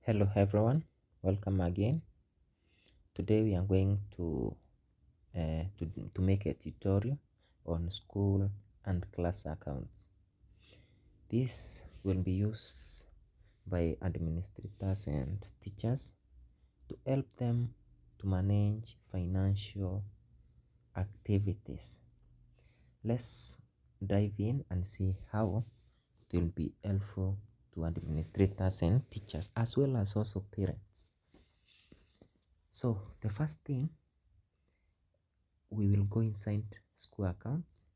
Hello everyone, welcome again. Today we are going to make a tutorial on school and class accounts. This will be used by administrators and teachers to help them to manage financial activities. Let's dive in and see how it will be helpful to administrators and teachers as well as also parents. So the first thing, we will go inside school accounts.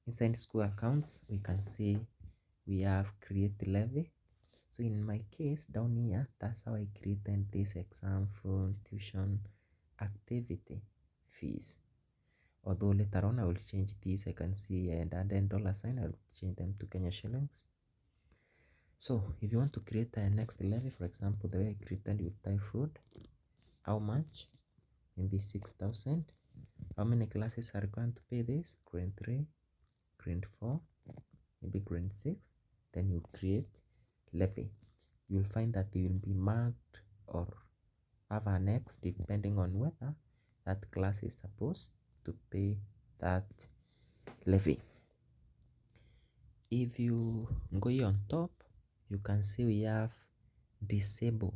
Inside school accounts, we can see we have create levy. So in my case down here, that's how I created this exam fund, tuition, activity fees. Although later on I will change this, I can see and then dollar sign, I will change them to Kenya shillings. So if you want to create a next levy, for example, the way I created, you type food, how much, maybe 6,000. How many classes are required to pay this? Grade 3, grade 4, maybe grade 6. Then you create levy. You'll find that they will be marked or have an X depending on whether that class is supposed to pay that levy. If you go here on top, you can see we have disable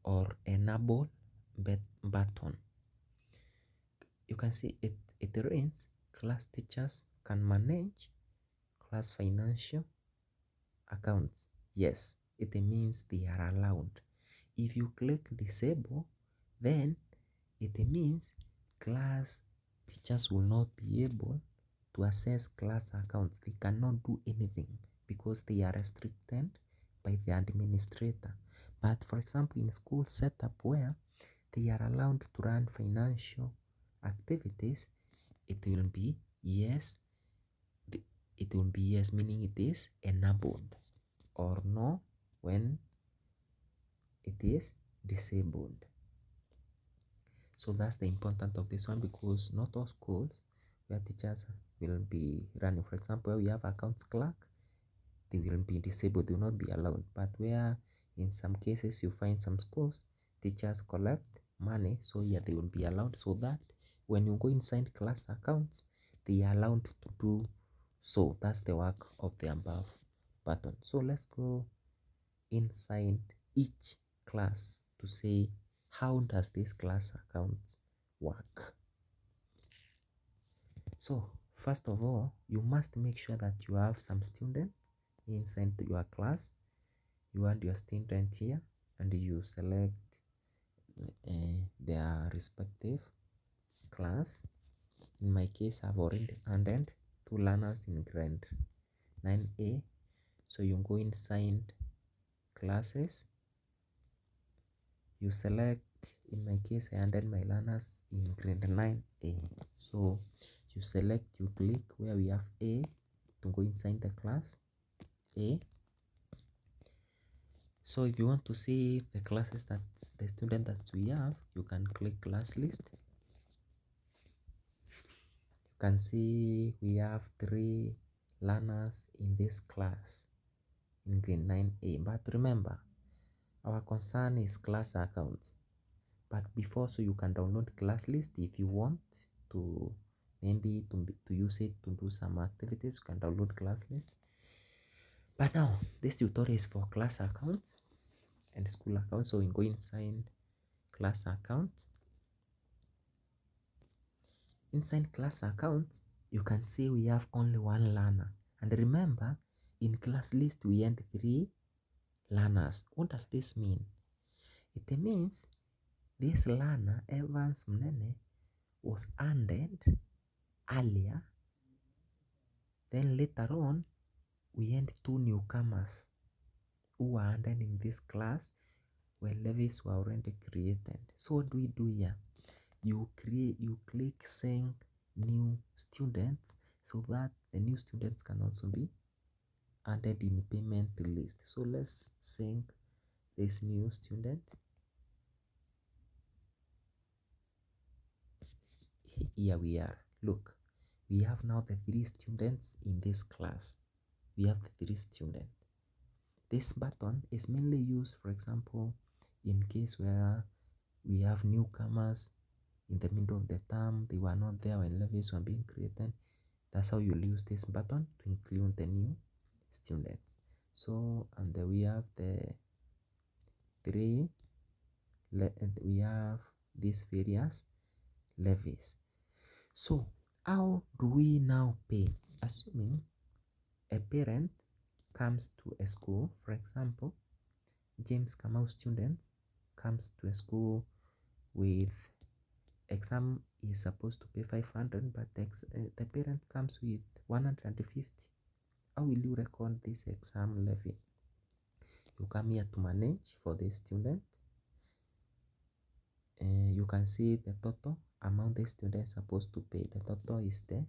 or enable button. You can see it reads class teachers can manage class financial accounts. Yes, it means they are allowed. If you click disable, then it means class teachers will not be able to access class accounts. They cannot do anything because they are restricted by the administrator. But for example, in school setup where they are allowed to run financial activities, it will be yes. It will be yes, meaning it is enabled, or no when it is disabled. So that's the importance of this one, because not all schools where teachers will be running, for example, where we have accounts clerk, they will be disabled, they will not be allowed. But where in some cases you find some schools teachers collect money, so yeah, they will be allowed, so that when you go inside class accounts, they are allowed to do so. That's the work of the above button. So let's go inside each class to say how does this class account work. So first of all, you must make sure that you have some students inside your class. You add your student here and you select their respective class. In my case, I've already added 2 learners in grade 9A. So you go inside classes, you select, in my case I added my learners in grade 9A. So you select, you click where we have A to go inside the class A. So if you want to see the classes that the student that we have, you can click class list. You can see we have 3 learners in this class in grade 9A. But remember, our concern is class accounts. But before, so you can download class list if you want to, maybe to use it to do some activities. You can download class list. But now this tutorial is for class accounts and school accounts. So we go inside class account. Inside class account, you can see we have only 1 learner. And remember, in class list we had 3 learners. What does this mean? It means this learner, Evans Mnene, was added earlier. Then later on, we had 2 newcomers who were added in this class when levies were already created. So what do we do here? You click sync new students so that the new students can also be added in payment list. So let's sync this new student. Here we are. Look, we have now the 3 students in this class. We have the 3 students. This button is mainly used, for example, in case where we have newcomers in the middle of the term, they were not there when levies were being created. That's how you'll use this button to include the new students. So, and then we have we have these various levies. So how do we now pay? Assuming a parent comes to a school, for example, James Kamau student comes to a school with exam is supposed to pay 500, but the parent comes with 150. How will you record this exam levy? You come here to manage for this student. You can see the total amount the student is supposed to pay. The total is the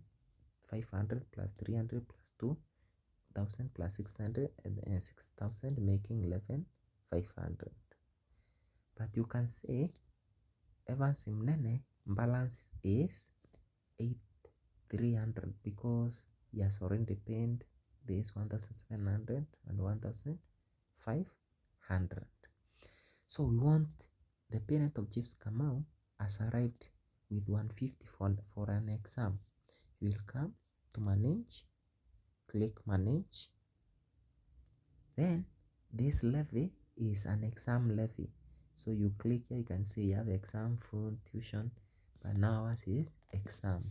500 plus 300 plus 2,000 plus 600 and 6,000, making 11,500. But you can say Evans Mnene balance is 8,300 because he has already paid this 1,700 and 1,500. So we want the parent of James Kamau has arrived with 150 for an exam. You will come to manage, click manage. Then this levy is an exam levy. So you click here, you can see you have exam, food, tuition, but now ours is exam.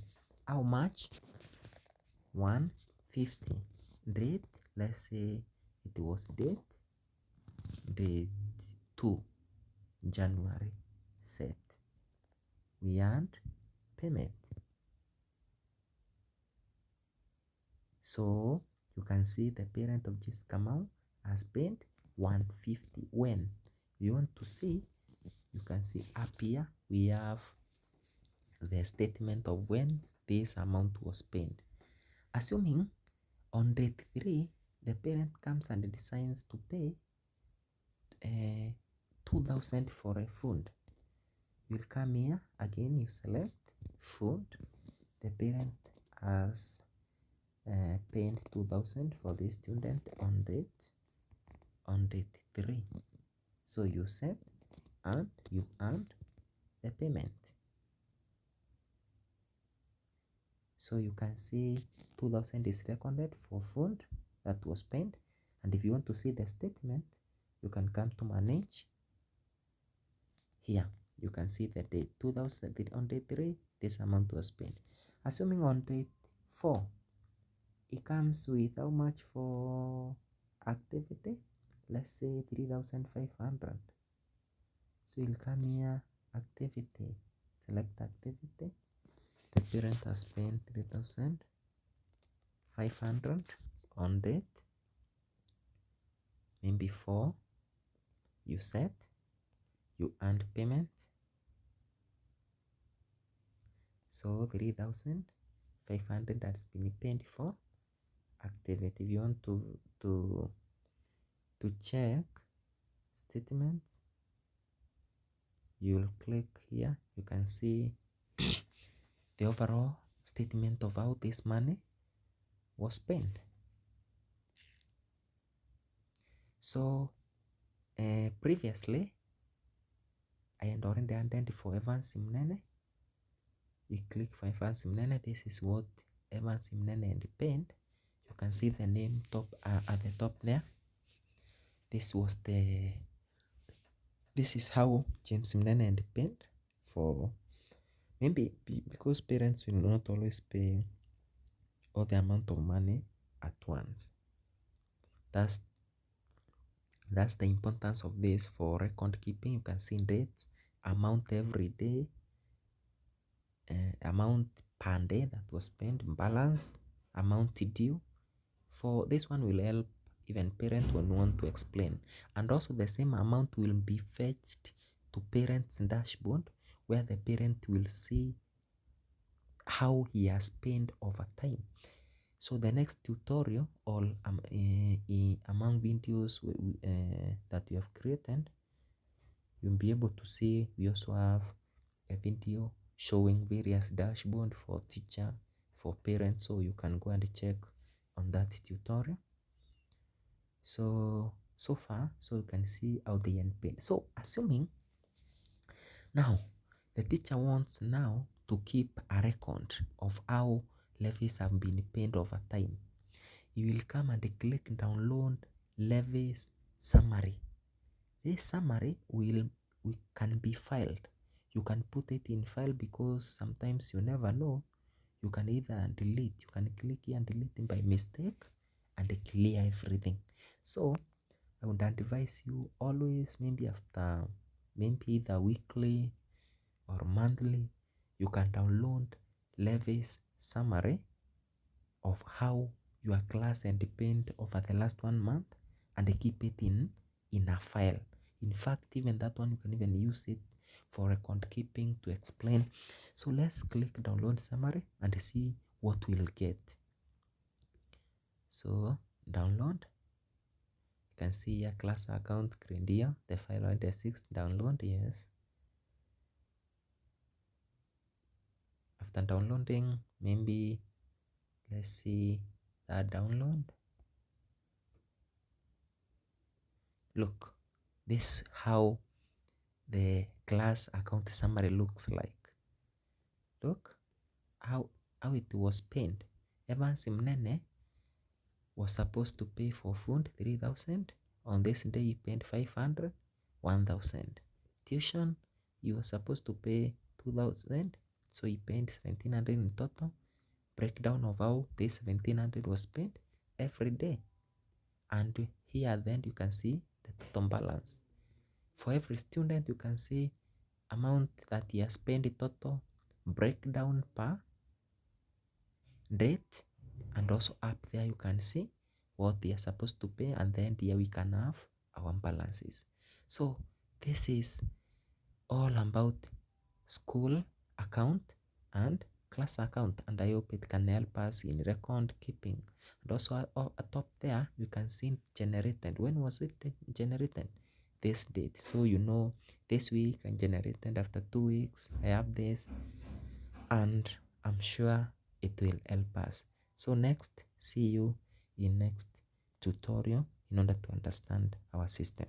How much? 150. Date, let's say it was date 2 January set. We add payment. So you can see the parent of this Kamau has paid 150. When you want to see, you can see up here we have the statement of when this amount was paid. Assuming on date 3 the parent comes and decides to pay 2,000 for a food. You'll come here again, you select food. The parent has paid 2,000 for this student on date 3. So you set and you add the payment. So you can see 2,000 is recorded for food that was paid. And if you want to see the statement, you can come to manage. Here you can see the date 2,000 on day 3 this amount was paid. Assuming on date 4 it comes with how much for activity, let's say 3,500. So you'll come here, activity, select activity. The parent has paid 3,500 on date. Maybe 4, you set, you earned payment. So 3,500 has been paid for activity. If you want to check statements, you'll click here. You can see the overall statement of how this money was spent. So previously I had already identified for Evans Mnene. You click for Evans Mnene. This is what Evans Mnene had paid. You can see the name top at the top there. This is how James Mnene had paid for. Maybe because parents will not always pay all the amount of money at once. That's the importance of this for record keeping. You can see dates, amount every day, amount per day that was spent, balance, amount due. For this one will help even parent will want to explain, and also the same amount will be fetched to parents dashboard where the parent will see how he has spent over time. So the next tutorial or among videos that we have created, you'll be able to see we also have a video showing various dashboard for teacher, for parents, so you can go and check on that tutorial. So so far, so you can see how they earn paid. So assuming now the teacher wants now to keep a record of how levies have been paid over time, you will come and click download levies summary. This summary can be filed. You can put it in file because sometimes you never know. You can either delete, you can click here and delete it by mistake and clear everything. So I would advise you always, maybe after maybe the weekly or monthly, you can download levies summary of how your class and paid over the last 1 month and keep it in a file. In fact, even that one you can even use it for record keeping to explain. So let's click download summary and see what we'll get. So download, you can see your class account grade here, the file on the 6th download. Yes, after downloading, maybe let's see that download. Look, this how the class account summary looks like. Look how it was paid. Evans Mnene was supposed to pay for food 3,000. On this day he paid 500, 1,000. Tuition, he was supposed to pay 2,000, so he paid 1,700 in total. Breakdown of how this 1,700 was paid every day. And here then you can see the total balance. For every student you can see amount that he has spent total, breakdown per date, and also up there you can see what they are supposed to pay, and then here we can have our balances. So this is all about school account and class account, and I hope it can help us in record keeping. And also at top there you can see generated. When was it generated? This date. So you know this week I generated, after 2 weeks I have this, and I'm sure it will help us. So next, see you in next tutorial in order to understand our system.